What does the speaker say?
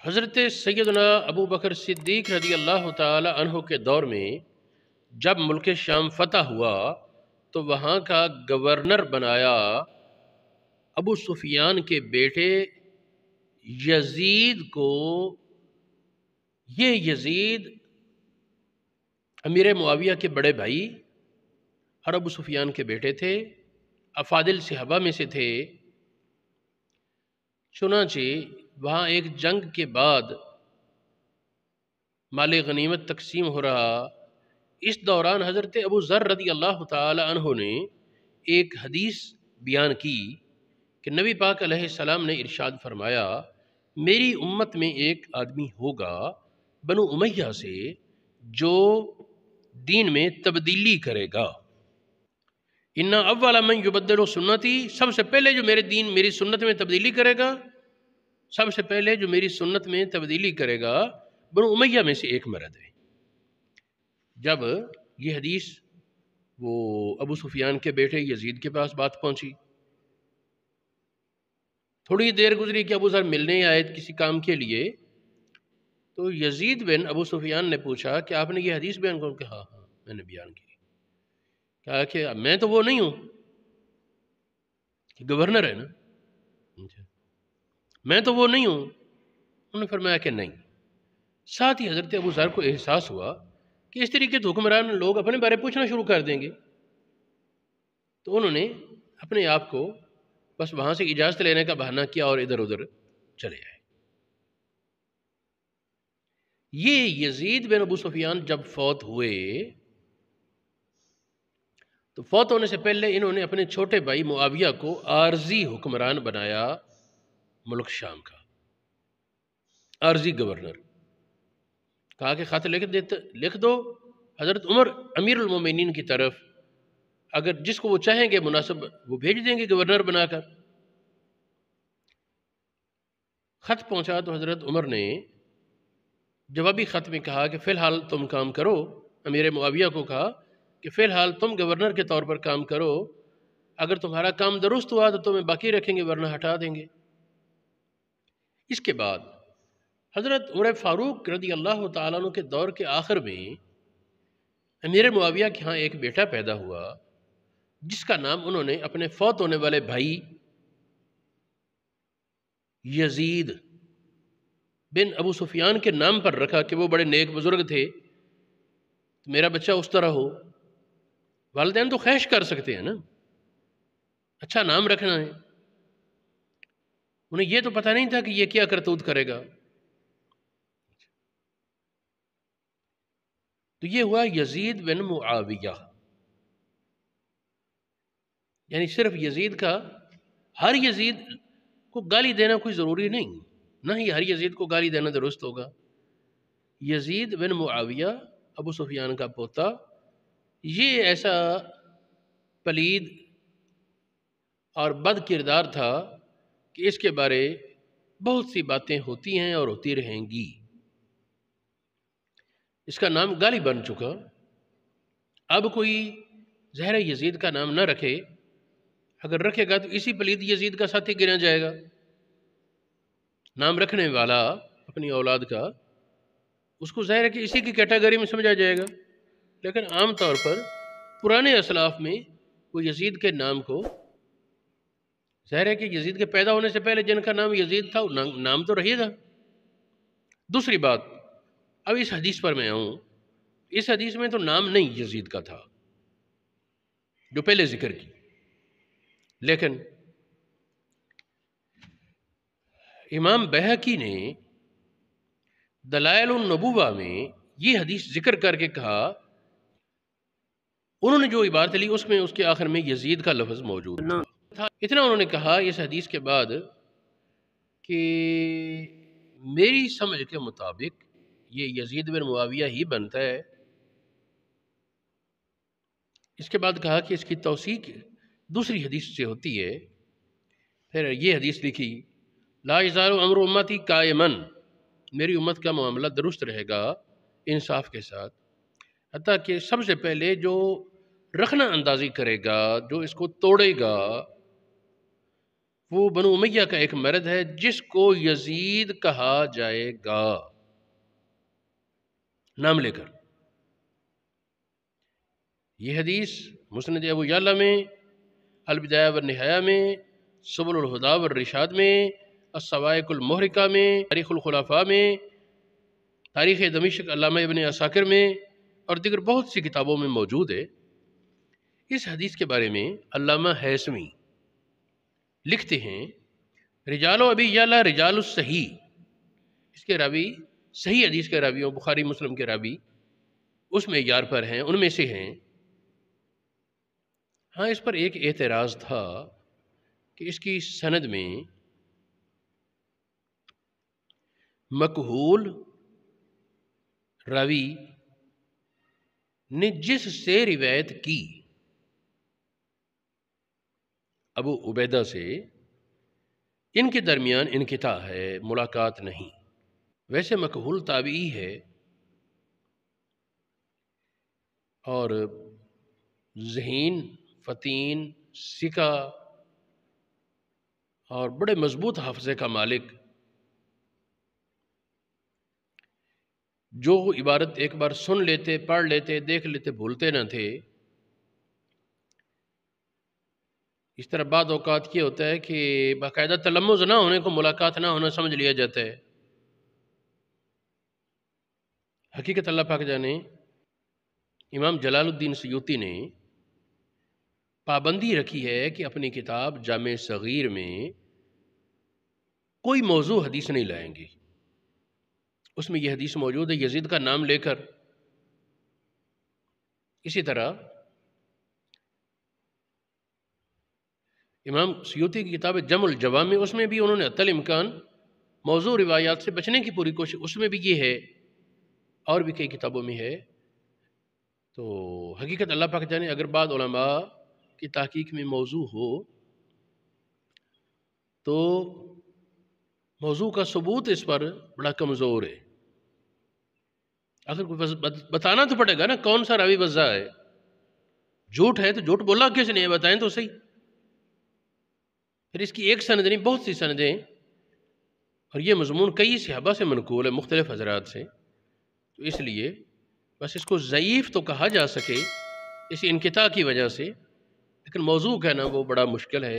حضرت سیدنا ابو بکر صدیق رضی اللہ تعالی عنہ کے دور میں جب ملک شام فتح ہوا تو وہاں کا گورنر بنایا ابو سفیان کے بیٹے یزید کو۔ یہ یزید امیر معاویہ کے بڑے بھائی اور ابو سفیان کے بیٹے تھے، افاضل صحابہ میں سے تھے۔ چنانچہ وہاں ایک جنگ کے بعد مال غنیمت تقسیم ہو رہا، اس دوران حضرت ابو ذر رضی اللہ تعالی عنہ نے ایک حدیث بیان کی کہ نبی پاک علیہ السلام نے ارشاد فرمایا، میری امت میں ایک آدمی ہوگا بنو امیہ سے جو دین میں تبدیلی کرے گا۔ ان اول من یبدل سنتی، سب سے پہلے جو میری سنت میں تبدیلی کرے گا، سب سے پہلے جو میری سنت میں تبدیلی کرے گا بنو امیہ میں سے ایک مرد ہے۔ جب یہ حدیث وہ ابو سفیان کے بیٹے یزید کے پاس بات پہنچی، تھوڑی دیر گزری کہ ابو ذر ملنے آئے کسی کام کے لیے، تو یزید بن ابو سفیان نے پوچھا کہ آپ نے یہ حدیث بیان کرو کہ ہاں میں نے بیان کی۔ کہا کہ میں تو وہ نہیں ہوں کہ گورنر ہے نا، میں تو وہ نہیں ہوں۔ انہوں نے فرمایا کہ نہیں۔ ساتھ ہی حضرت ابو ذر کو احساس ہوا کہ اس طریقے سے حکمران لوگ اپنے بارے پوچھنا شروع کر دیں گے، تو انہوں نے اپنے آپ کو بس وہاں سے اجازت لینے کا بہانہ کیا اور ادھر ادھر چلے آئے۔ یہ یزید بن ابو سفیان جب فوت ہوئے تو فوت ہونے سے پہلے انہوں نے اپنے چھوٹے بھائی معاویہ کو عارضی حکمران بنایا ملک شام کا، عارضی گورنر۔ کہا کہ خط لکھ دو حضرت عمر امیر المومنین کی طرف، اگر جس کو وہ چاہیں گے مناسب وہ بھیج دیں گے گورنر بنا کر۔ خط پہنچا تو حضرت عمر نے جوابی خط میں کہا کہ فی الحال تم کام کرو، امیر معاویہ کو کہا کہ فی الحال تم گورنر کے طور پر کام کرو، اگر تمہارا کام درست ہوا تو تمہیں باقی رکھیں گے ورنہ ہٹا دیں گے۔ اس کے بعد حضرت عمر فاروق رضی اللہ تعالیٰ عنہ کے دور کے آخر میں امیر معاویہ کے ہاں ایک بیٹا پیدا ہوا جس کا نام انہوں نے اپنے فوت ہونے والے بھائی یزید بن ابو سفیان کے نام پر رکھا کہ وہ بڑے نیک بزرگ تھے، تو میرا بچہ اس طرح ہو۔ والدین تو خواہش کر سکتے ہیں نا، اچھا نام رکھنا ہے، انہیں یہ تو پتہ نہیں تھا کہ یہ کیا کرتوت کرے گا۔ تو یہ ہوا یزید بن معاویہ، یعنی صرف یزید کا، ہر یزید کو گالی دینا کوئی ضروری نہیں، نہ ہی ہر یزید کو گالی دینا درست ہوگا۔ یزید بن معاویہ ابو سفیان کا پوتا، یہ ایسا پلید اور بد کردار تھا کہ اس کے بارے بہت سی باتیں ہوتی ہیں اور ہوتی رہیں گی۔ اس کا نام گالی بن چکا، اب کوئی زہر یزید کا نام نہ رکھے، اگر رکھے گا تو اسی پلید یزید کا ساتھی گنا جائے گا۔ نام رکھنے والا اپنی اولاد کا، اس کو ظاہر ہے کہ اسی کی کیٹیگری میں سمجھا جائے گا، لیکن عام طور پر پرانے اسلاف میں وہ یزید کے نام کو، ظاہر ہے کہ یزید کے پیدا ہونے سے پہلے جن کا نام یزید تھا نام تو رہے گا۔ دوسری بات، اب اس حدیث پر میں آؤں، اس حدیث میں تو نام نہیں یزید کا تھا جو پہلے ذکر کی، لیکن امام بہقی نے دلائل النبوہ میں یہ حدیث ذکر کر کے کہا، انہوں نے جو عبارت لی اس میں اس کے آخر میں یزید کا لفظ موجود تھا۔ اتنا انہوں نے کہا اس حدیث کے بعد کہ میری سمجھ کے مطابق یہ یزید بن معاویہ ہی بنتا ہے۔ اس کے بعد کہا کہ اس کی توثیق دوسری حدیث سے ہوتی ہے، پھر یہ حدیث لکھی، لا یزال امر امتی قائما، میری امت کا معاملہ درست رہے گا انصاف کے ساتھ، حتیٰ کہ سب سے پہلے جو رخنہ اندازی کرے گا، جو اس کو توڑے گا، وہ بنو امیہ کا ایک مرد ہے جس کو یزید کہا جائے گا نام لے کر۔ یہ حدیث مسند ابو یعلا میں، البدایہ والنہایہ میں، سبل الہدی والرشاد میں، الصواعق المحرقہ میں، تاریخ الخلفاء میں، تاریخ دمشق علامہ ابن عساکر میں اور دیگر بہت سی کتابوں میں موجود ہے۔ اس حدیث کے بارے میں علامہ ہیثمی لکھتے ہیں، رجال ابی یعلا رجال الصحیح، اس کے راوی صحیح حدیث کے راوی بخاری مسلم کے راوی اس معیار پر ہیں، ان میں سے ہیں۔ ہاں اس پر ایک اعتراض تھا کہ اس کی سند میں مکحول راوی نے جس سے روایت کی ابو عبیدہ سے، ان کے درمیان انقطاع ہے، ملاقات نہیں۔ ویسے مکحول تابعی ہے اور ذہین، فطین، ثقہ اور بڑے مضبوط حافظے کا مالک، جو عبارت ایک بار سن لیتے، پڑھ لیتے، دیکھ لیتے، بھولتے نہ تھے۔ اس طرح بعض اوقات یہ ہوتا ہے کہ باقاعدہ تلمذ نہ ہونے کو ملاقات نہ ہونا سمجھ لیا جاتا ہے۔ حقیقت اللہ پاک جانے، امام جلال الدین سیوطی نے پابندی رکھی ہے کہ اپنی کتاب جامع صغیر میں کوئی موضوع حدیث نہیں لائیں گے۔ اس میں یہ حدیث موجود ہے یزید کا نام لے کر۔ اسی طرح امام سیوطی کی کتاب جمع الجوامع، اس میں بھی انہوں نے حتی الامکان موضوع روایات سے بچنے کی پوری کوشش، اس میں بھی یہ ہے اور بھی کئی کتابوں میں ہے۔ تو حقیقت اللہ پاک جانے، اگر بعض علماء کی تحقیق میں موضوع ہو تو موضوع کا ثبوت اس پر بڑا کمزور ہے۔ اگر کوئی بتانا تو پڑے گا نا کون سا راوی وضاح ہے۔ جھوٹ ہے تو جھوٹ بولا کس نے، بتائیں تو صحیح۔ پھر اس کی ایک سند نہیں، بہت سی سندیں، اور یہ مضمون کئی صحابہ سے منقول ہے، مختلف حضرات سے، تو اس لیے بس اس کو ضعیف تو کہا جا سکے اس انقطاع کی وجہ سے، لیکن موضوع کہنا وہ بڑا مشکل ہے۔